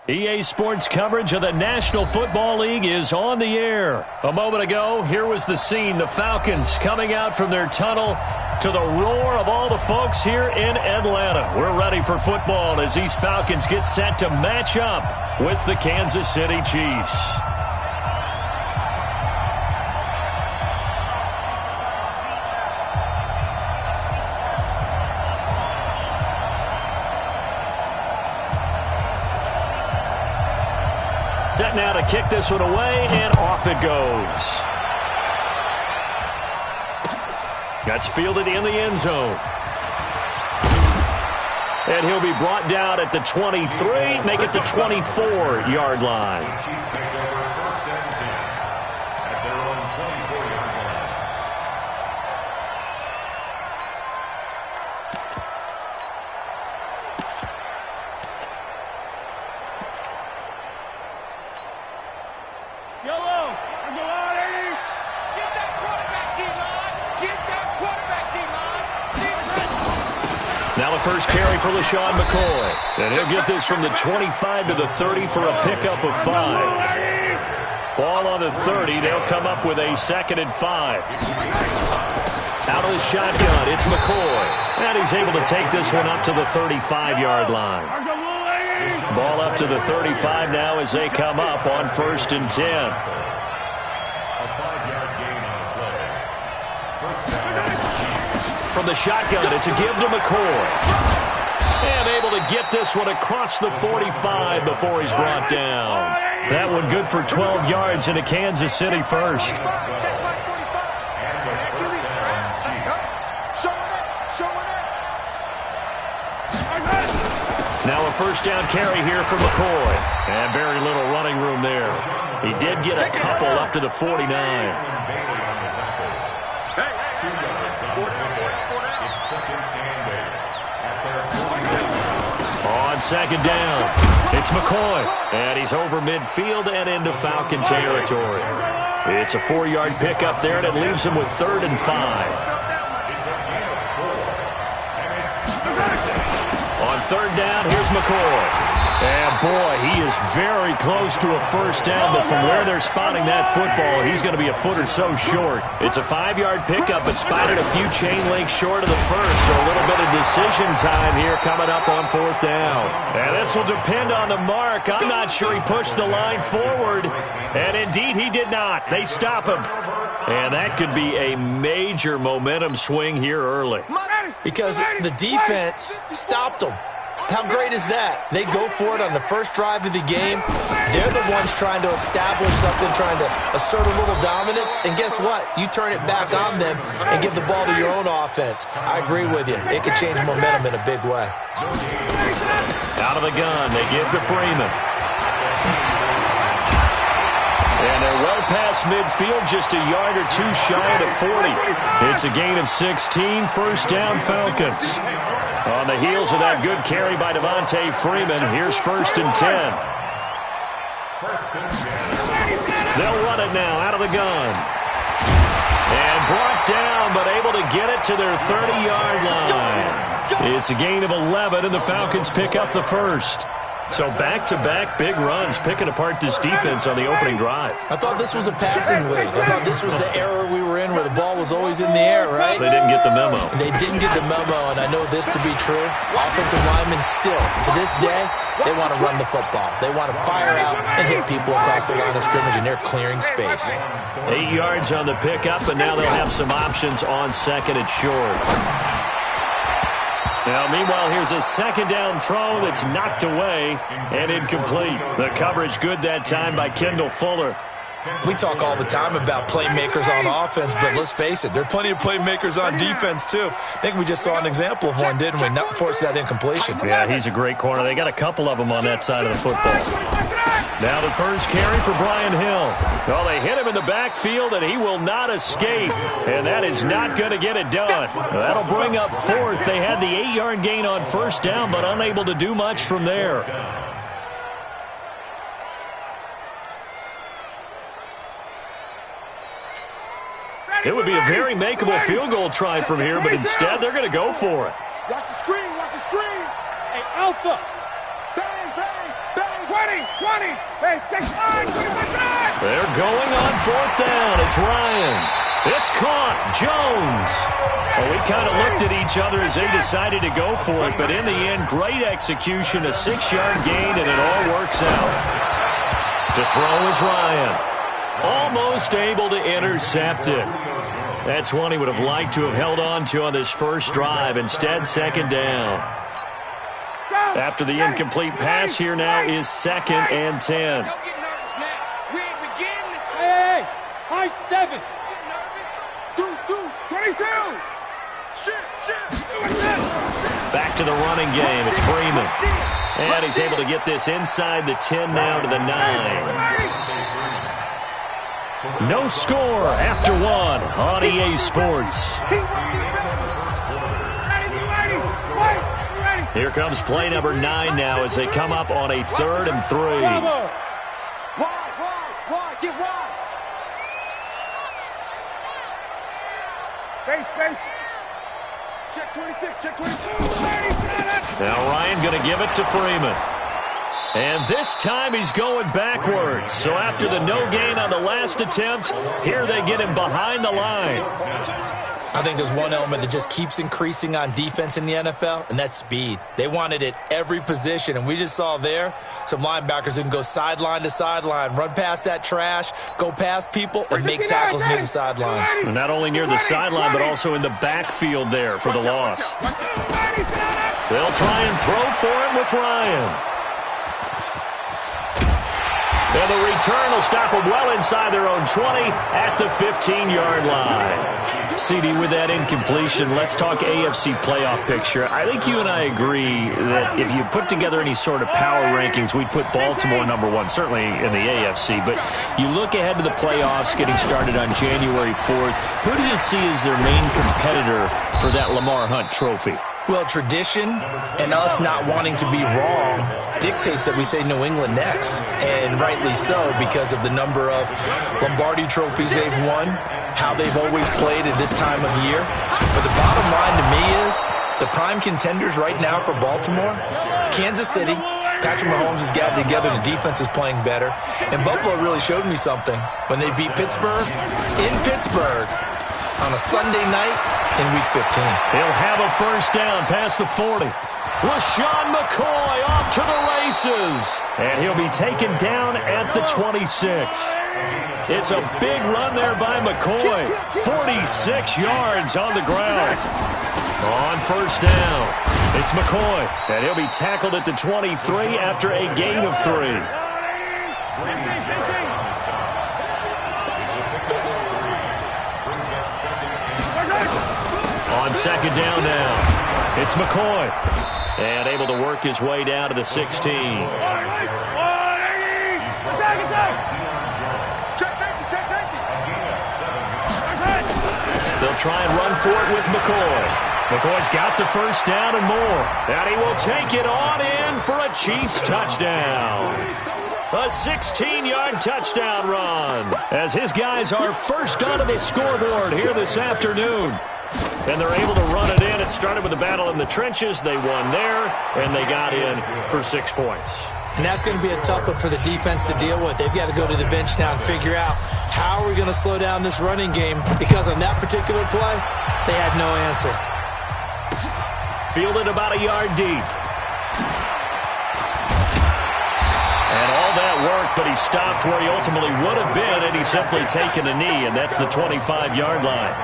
EA Sports coverage of the National Football League is on the air. A moment ago, here was the scene. The Falcons coming out from their tunnel to the roar of all the folks here in Atlanta. We're ready for football as these Falcons get set to match up with the Kansas City Chiefs. Set now to kick this one away, and off it goes. That's fielded in the end zone. And he'll be brought down at the 23, make it the 24-yard line. Now the first carry for LaShawn McCoy. And he'll get this from the 25 to the 30 for a pickup of 5. Ball on the 30. They'll come up with a 2nd and 5. Out of the shotgun, it's McCoy. And he's able to take this one up to the 35-yard line. Ball up to the 35 now as they come up on 1st and 10. From the shotgun, it's a give to McCoy. And able to get this one across the 45 before he's brought down. That one good for 12 yards into Kansas City first. Now a first down carry here for McCoy. And very little running room there. He did get a couple up to the 49. On 2nd down, it's McCoy, and he's over midfield and into Falcon territory. It's a 4-yard pickup there, and it leaves him with 3rd and 5. On 3rd down, here's McCoy. And, boy, he is very close to a first down, but from where they're spotting that football, he's going to be a foot or so short. It's a 5-yard pickup, but spotted a few chain links short of the first, so a little bit of decision time here coming up on 4th down. And this will depend on the mark. I'm not sure he pushed the line forward, and indeed he did not. They stop him. And that could be a major momentum swing here early. Because the defense stopped them. How great is that? They go for it on the first drive of the game. They're the ones trying to establish something, trying to assert a little dominance. And guess what? You turn it back on them and give the ball to your own offense. I agree with you. It can change momentum in a big way. Out of the gun, they give to Freeman. And they're well past midfield, just a yard or two shy of the 40. It's a gain of 16, first down Falcons. On the heels of that good carry by Devontae Freeman, here's 1st and 10. They'll run it now out of the gun. And brought down, but able to get it to their 30-yard line. It's a gain of 11, and the Falcons pick up the first. So back-to-back big runs, picking apart this defense on the opening drive. I thought this was a passing league. I thought this was the era we were in where the ball was always in the air, right? They didn't get the memo. They didn't get the memo, and I know this to be true. Offensive linemen still, to this day, they want to run the football. They want to fire out and hit people across the line of scrimmage, and they're clearing space. 8 yards on the pickup, and now they'll have some options on 2nd and short. Now, meanwhile, here's a 2nd down throw that's knocked away and incomplete. The coverage good that time by Kendall Fuller. We talk all the time about playmakers on offense, but let's face it, there are plenty of playmakers on defense, too. I think we just saw an example of one, didn't we? Not force that incompletion. Yeah, he's a great corner. They got a couple of them on that side of the football. Now the first carry for Brian Hill. Well, they hit him in the backfield, and he will not escape. And that is not going to get it done. That'll bring up 4th. They had the 8-yard gain on 1st down, but unable to do much from there. It would be a very makeable field goal try from here, but instead they're going to go for it. Watch the screen, watch the screen. Hey, Alpha. Bang, bang, bang, 20. Hey, take 5. They're going on 4th down. It's Ryan. It's caught. Jones. Well, we kind of looked at each other as they decided to go for it, but in the end, great execution, a 6-yard gain, and it all works out. To throw is Ryan. Almost able to intercept it. That's one he would have liked to have held on to on this first drive. Instead, 2nd down. After the incomplete pass, here now is 2nd and 10. Hey, high 7. 22. Back to the running game. It's Freeman. And he's able to get this inside the 10 now to the 9. No score after 1 on EA Sports. Here comes play number 9 now as they come up on a 3rd and 3. Get wide. Space. Check 26, check 22. Now Ryan going to give it to Freeman. And this time he's going backwards. So after the no gain on the last attempt, here they get him behind the line. I think there's one element that just keeps increasing on defense in the NFL, and that's speed. They want it at every position, and we just saw there some linebackers who can go sideline to sideline, run past that trash, go past people, and make tackles near the sidelines. And not only near the sideline, but also in the backfield there for the loss. They'll try and throw for him with Ryan. And the return will stop them well inside their own 20 at the 15-yard line. CD, with that incompletion, let's talk AFC playoff picture. I think you and I agree that if you put together any sort of power rankings, we'd put Baltimore #1, certainly in the AFC. But you look ahead to the playoffs getting started on January 4th. Who do you see as their main competitor for that Lamar Hunt trophy? Well, tradition and us not wanting to be wrong dictates that we say New England next. And rightly so, because of the number of Lombardi trophies they've won, how they've always played at this time of year. But the bottom line to me is the prime contenders right now for Baltimore, Kansas City. Patrick Mahomes has gotten together and the defense is playing better. And Buffalo really showed me something when they beat Pittsburgh in Pittsburgh on a Sunday night in Week 15. He'll have a first down past the 40. LaShawn McCoy off to the races. And he'll be taken down at the 26. It's a big run there by McCoy. 46 yards on the ground. On first down, it's McCoy. And he'll be tackled at the 23 after a gain of 3. On second down now, it's McCoy. And able to work his way down to the 16. They'll try and run for it with McCoy. McCoy's got the first down and more. And he will take it on in for a Chiefs touchdown. A 16-yard touchdown run as his guys are first onto the scoreboard here this afternoon. And they're able to run it in. It started with a battle in the trenches. They won there, and they got in for 6 points. And that's going to be a tough one for the defense to deal with. They've got to go to the bench now and figure out how are we going to slow down this running game, because on that particular play, they had no answer. Fielded about a yard deep. And all that work, but he stopped where he ultimately would have been, and he's simply taken a knee, and that's the 25-yard line.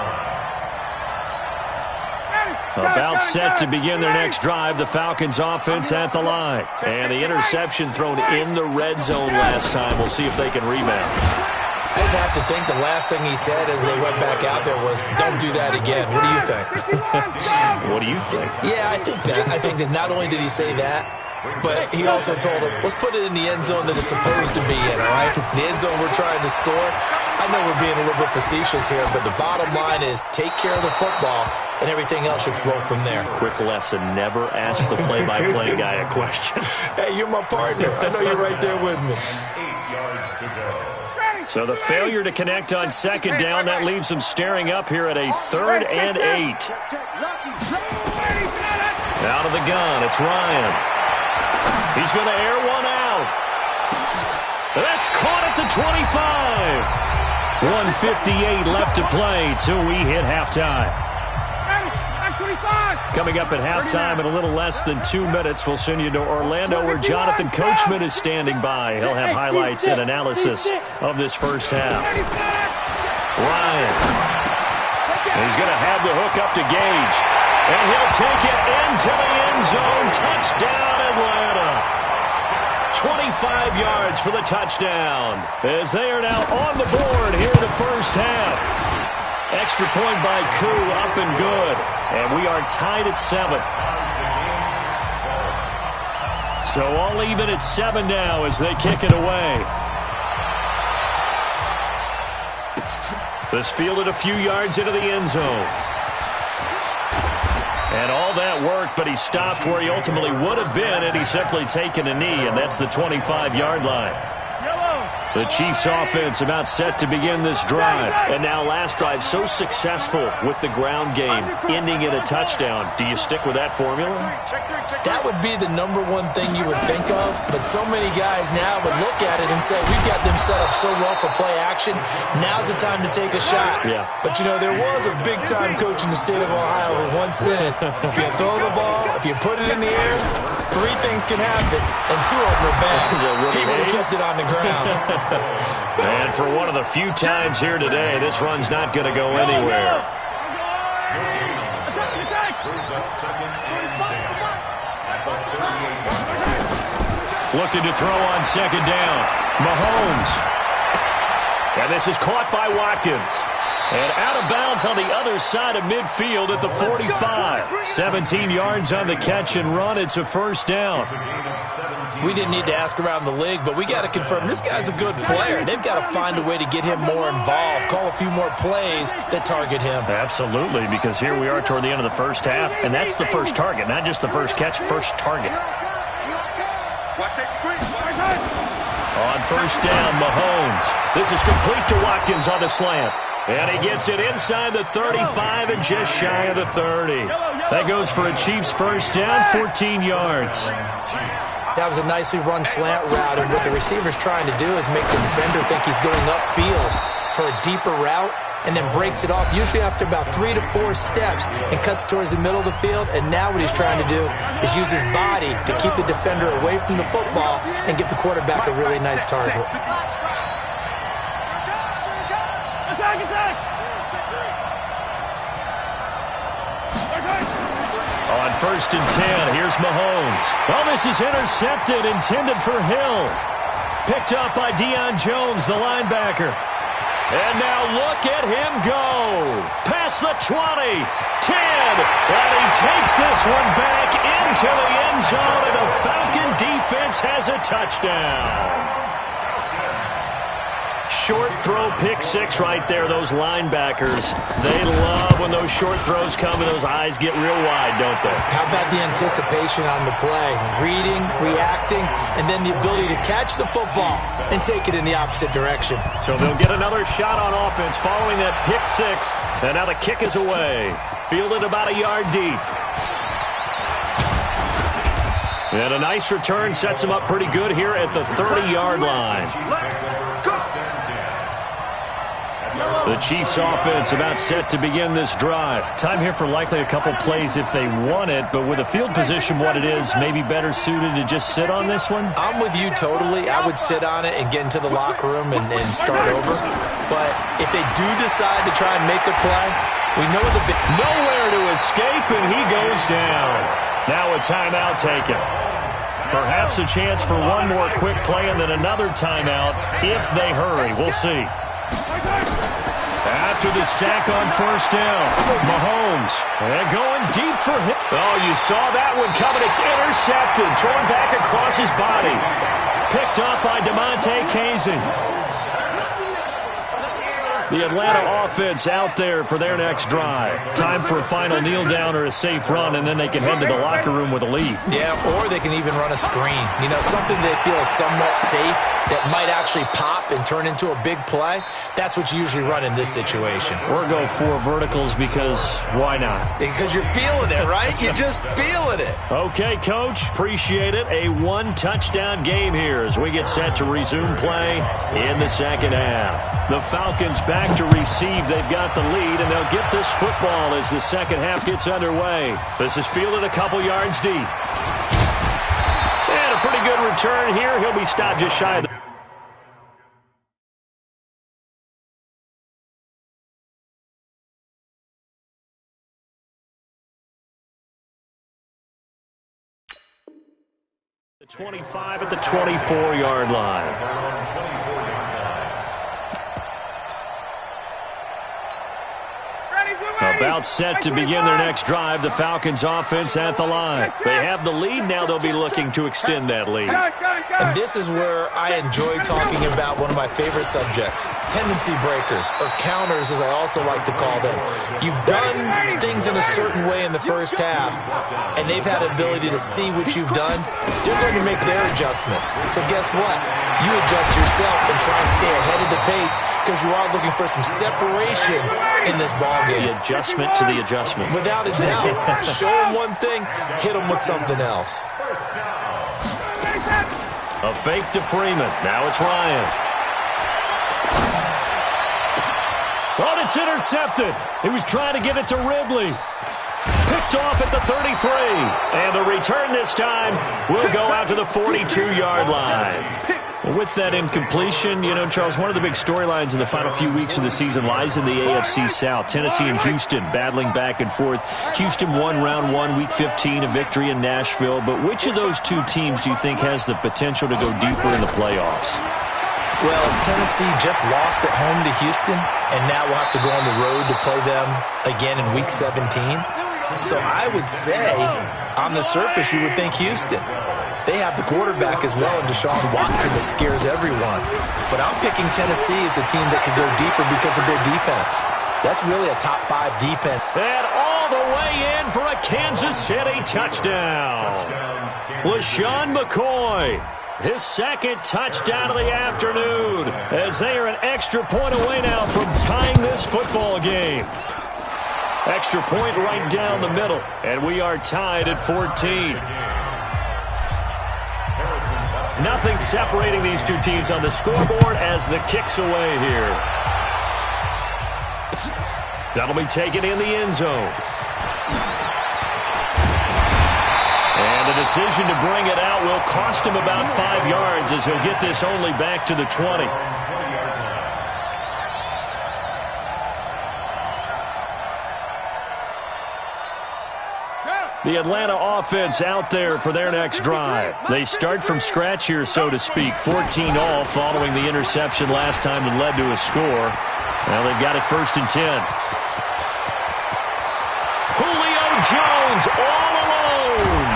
About set to begin their next drive, the Falcons offense at the line. And the interception thrown in the red zone last time. We'll see if they can rebound. I just have to think the last thing he said as they went back out there was, don't do that again. What do you think? What do you think? Yeah, I think that. I think that not only did he say that, but he also told him, let's put it in the end zone that it's supposed to be in, all right? The end zone we're trying to score. I know we're being a little bit facetious here, but the bottom line is take care of the football, and everything else should flow from there. Quick lesson, never ask the play-by-play guy a question. Hey, you're my partner. I know you're right there with me. 8 yards to go. So the failure to connect on second down, that leaves them staring up here at a 3rd and 8. Out of the gun, it's Ryan. He's going to air one out. That's caught at the 25. 1:58 left to play till we hit halftime. Coming up at halftime in a little less than 2 minutes, we'll send you to Orlando where Jonathan Coachman is standing by. He'll have highlights and analysis of this first half. Ryan. He's going to have the hook up to Gage. And he'll take it into the end zone. Touchdown, Atlanta. 25 yards for the touchdown. As they are now on the board here in the first half. Extra point by Koo, up and good. And we are tied at 7. So all even at 7 now as they kick it away. This fielded a few yards into the end zone. And all that worked, but he stopped where he ultimately would have been had he simply taken a knee, and that's the 25-yard line. The Chiefs offense about set to begin this drive. And now last drive so successful with the ground game, ending in a touchdown. Do you stick with that formula? That would be the number one thing you would think of, but so many guys now would look at it and say, we've got them set up so well for play action. Now's the time to take a shot. Yeah. But, you know, there was a big-time coach in the state of Ohio who once said, if you throw the ball, if you put it in the air, 3 things can happen, and 2 of them are bad. He would have kept it on the ground. And for one of the few times here today, this run's not going to go anywhere. Looking to throw on second down. Mahomes. And this is caught by Watkins. And out of bounds on the other side of midfield at the 45. 17 yards on the catch and run. It's a first down. We didn't need to ask around the league, but we got to confirm this guy's a good player. They've got to find a way to get him more involved, call a few more plays that target him. Absolutely, because here we are toward the end of the first half, and that's the first target, not just the first catch, first target. On first down, Mahomes. This is complete to Watkins on the slant. And he gets it inside the 35 and just shy of the 30. That goes for a Chiefs first down, 14 yards. That was a nicely run slant route, and what the receiver's trying to do is make the defender think he's going upfield for a deeper route and then breaks it off, usually after about 3 to 4 steps, and cuts towards the middle of the field. And now what he's trying to do is use his body to keep the defender away from the football and give the quarterback a really nice target. On first and 10, here's Mahomes. Well, this is intercepted, intended for Hill. Picked up by Deion Jones, the linebacker. And now look at him go. Past the 20, 10, and he takes this one back into the end zone, and the Falcon defense has a touchdown. Short throw, pick 6 right there. Those linebackers, they love when those short throws come and those eyes get real wide, don't they? How about the anticipation on the play? Reading, reacting, and then the ability to catch the football and take it in the opposite direction. So they'll get another shot on offense following that pick 6. And now the kick is away. Fielded about a yard deep. And a nice return sets him up pretty good here at the 30-yard line. The Chiefs offense about set to begin this drive. Time here for likely a couple plays if they want it, but with the field position what it is, maybe better suited to just sit on this one? I'm with you totally. I would sit on it and get into the locker room and start over. But if they do decide to try and make a play, we know nowhere to escape, and he goes down. Now a timeout taken. Perhaps a chance for one more quick play and then another timeout if they hurry. We'll see. After the sack on first down, Mahomes, and going deep for him. Oh, you saw that one coming. It's intercepted, thrown back across his body. Picked up by DeMonte Casey. The Atlanta offense out there for their next drive. Time for a final kneel down or a safe run, and then they can head to the locker room with a lead. Yeah, or they can even run a screen. You know, something they feel is somewhat safe that might actually pop and turn into a big play. That's what you usually run in this situation. Or go 4 verticals because why not? Because you're feeling it, right? You're just feeling it. Okay, Coach. Appreciate it. A 1-touchdown game here as we get set to resume play in the second half. The Falcons back to receive. They've got the lead, and they'll get this football as the second half gets underway. This is fielded a couple yards deep. And a pretty good return here. He'll be stopped just shy of the 25 at the 24-yard line. About set to begin their next drive. The Falcons offense at the line. They have the lead. Now they'll be looking to extend that lead. And this is where I enjoy talking about one of my favorite subjects, tendency breakers, or counters as I also like to call them. You've done things in a certain way in the first half, and they've had the ability to see what you've done. They're going to make their adjustments. So guess what? You adjust yourself and try and stay ahead of the pace because you are looking for some separation in this ballgame. The adjustment to the adjustment. Without a doubt. Show them one thing, hit them with something else. A fake to Freeman. Now it's Ryan. Oh, it's intercepted. He was trying to give it to Ridley. Picked off at the 33. And the return this time will go out to the 42-yard line. With that incompletion, you know, Charles, one of the big storylines in the final few weeks of the season lies in the AFC South. Tennessee and Houston battling back and forth. Houston won round 1, week 15, a victory in Nashville. But which of those two teams do you think has the potential to go deeper in the playoffs? Well, Tennessee just lost at home to Houston, and now we'll have to go on the road to play them again in week 17. So I would say, on the surface, you would think Houston. They have the quarterback as well in Deshaun Watson that scares everyone. But I'm picking Tennessee as the team that could go deeper because of their defense. That's really a top 5 defense. And all the way in for a Kansas City touchdown. LaShawn McCoy, his second touchdown of the afternoon, as they are an extra point away now from tying this football game. Extra point right down the middle, and we are tied at 14. Nothing separating these two teams on the scoreboard as the kick's away here. That'll be taken in the end zone. And the decision to bring it out will cost him about 5 yards as he'll get this only back to the 20. The Atlanta offense out there for their next drive. They start from scratch here, so to speak. 14 all following the interception last time that led to a score. Well, they've got it 1st and 10. Julio Jones all alone.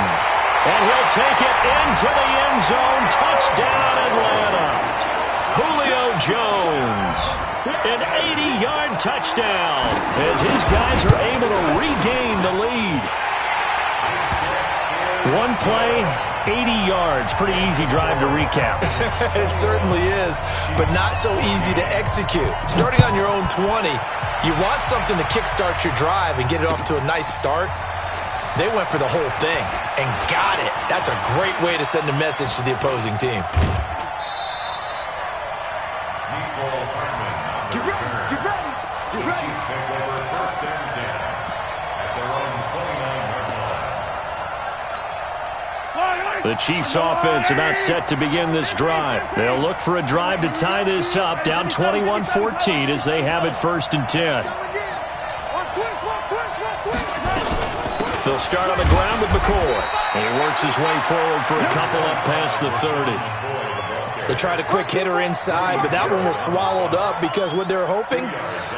And he'll take it into the end zone. Touchdown, Atlanta. Julio Jones. An 80-yard touchdown as his guys are able to regain the lead. One play, 80 yards. Pretty easy drive to recap. It certainly is, but not so easy to execute. Starting on your own 20, you want something to kickstart your drive and get it off to a nice start. They went for the whole thing and got it. That's a great way to send a message to the opposing team. Get ready, get ready, get ready. The Chiefs offense about set to begin this drive. They'll look for a drive to tie this up, down 21-14 as they have it 1st and 10. They'll start on the ground with McCoy. And he works his way forward for a couple up past the 30. They tried a quick hitter inside, but that one was swallowed up because what they're hoping,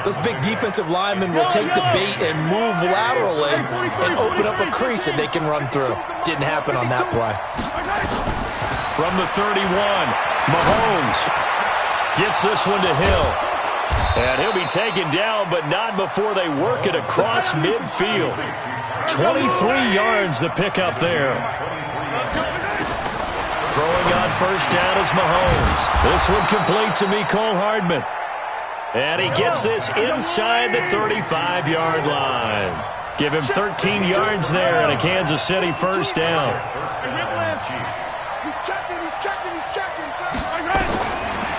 those big defensive linemen will take the bait and move laterally and open up a crease that they can run through. Didn't happen on that play. From the 31, Mahomes gets this one to Hill. And he'll be be taken down, but not before they work it across midfield. 23 yards the pickup there. Throwing on first down is Mahomes. This one complete to Mecole Hardman. And he gets this inside the 35-yard line. Give him 13 yards there and a Kansas City first down. He's checking.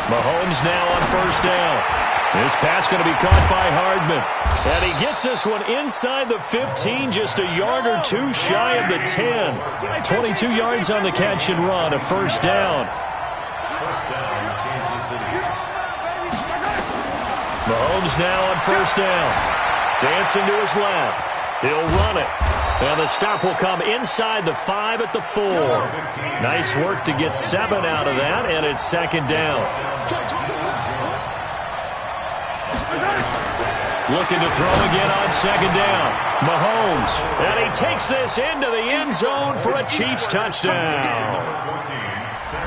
Mahomes now on first down. This pass going to be caught by Hardman. And he gets this one inside the 15, just a yard or two shy of the 10. 22 yards on the catch and run, a first down. Mahomes now on first down. Dancing to his left. He'll run it. And the stop will come inside the 5 at the 4. Nice work to get 7 out of that, and it's second down. Looking to throw again on second down. Mahomes. And he takes this into the end zone for a Chiefs touchdown.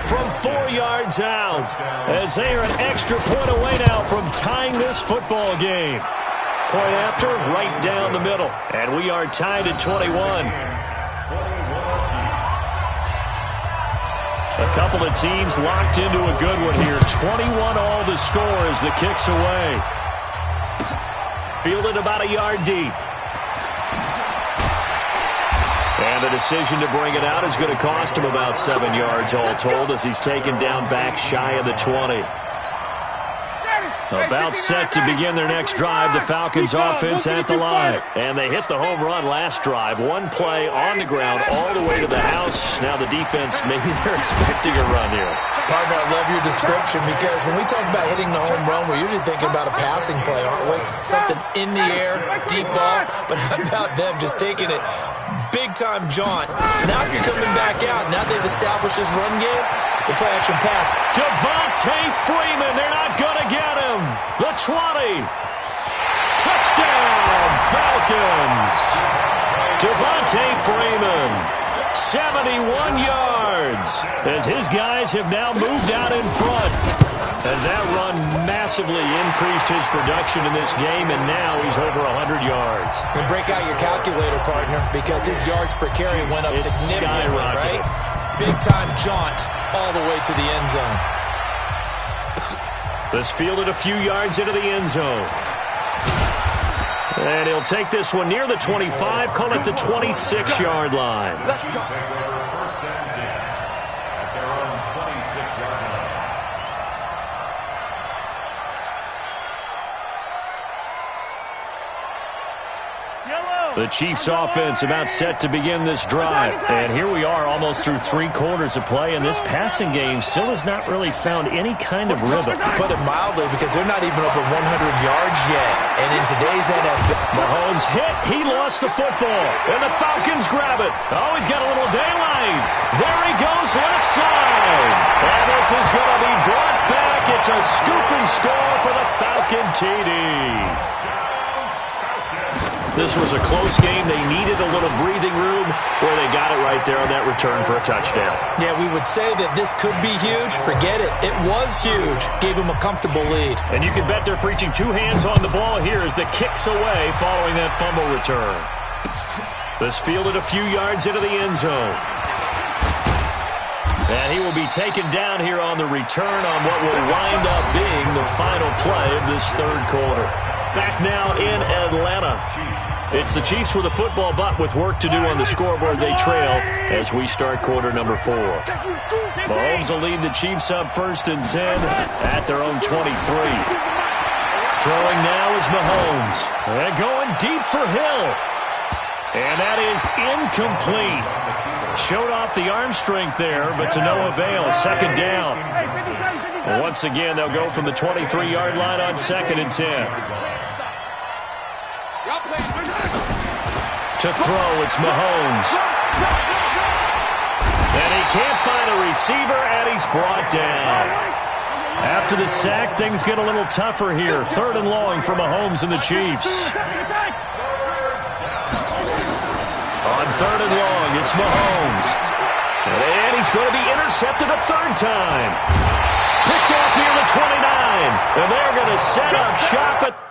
From 4 yards out, as they are an extra point away now from tying this football game. Point after, right down the middle. And we are tied at 21. A couple of teams locked into a good one here. 21 all the score as the kick's away. Fielded about a yard deep. And the decision to bring it out is going to cost him about 7 yards all told as he's taken down back shy of the 20. About set to begin their next drive, the Falcons offense at the line. And they hit the home run last drive. One play on the ground all the way to the house. Now the defense, maybe they're expecting a run here. Partner, I love your description because when we talk about hitting the home run, we're usually thinking about a passing play, aren't we? Something in the air, deep ball. But how about them just taking it big-time jaunt? Now if you're coming back out, now they've established this run game, the play-action pass. Devontae Freeman, they're not going to get him. The 20. Touchdown, Falcons. Devontae Freeman, 71 yards, as his guys have now moved out in front. And that run massively increased his production in this game, and now he's over 100 yards. And break out your calculator, partner, because his yards per carry went up significantly, right? Big-time jaunt all the way to the end zone. This fielded a few yards into the end zone. And he'll take this one near the 25, call it the 26-yard line. Let's go. First and 10 at their own 26-yard line. The Chiefs offense about set to begin this drive. And here we are almost through 3 quarters of play, and this passing game still has not really found any kind of rhythm. Put it mildly, because they're not even over 100 yards yet. And in today's NFL... Mahomes hit. He lost the football. And the Falcons grab it. Oh, he's got a little daylight. There he goes left side. And this is going to be brought back. It's a scoop and score for the Falcon TD. This was a close game. They needed a little breathing room. Boy, they got it right there on that return for a touchdown. Yeah, we would say that this could be huge. Forget it. It was huge. Gave him a comfortable lead. And you can bet they're preaching 2 hands on the ball here as the kick's away following that fumble return. This fielded a few yards into the end zone. And he will be taken down here on the return on what will wind up being the final play of this third quarter. Back now in Atlanta. It's the Chiefs with a football, but with work to do on the scoreboard, they trail as we start quarter number 4. Mahomes will lead the Chiefs up first and 10 at their own 23. Throwing now is Mahomes. And going deep for Hill. And that is incomplete. Showed off the arm strength there, but to no avail. Second down. Once again, they'll go from the 23-yard line on second and 10. To throw, it's Mahomes. And he can't find a receiver, and he's brought down. After the sack, things get a little tougher here. Third and long for Mahomes and the Chiefs. On third and long, it's Mahomes. And he's going to be intercepted a third time. Picked off near the 29. And they're going to set up shop at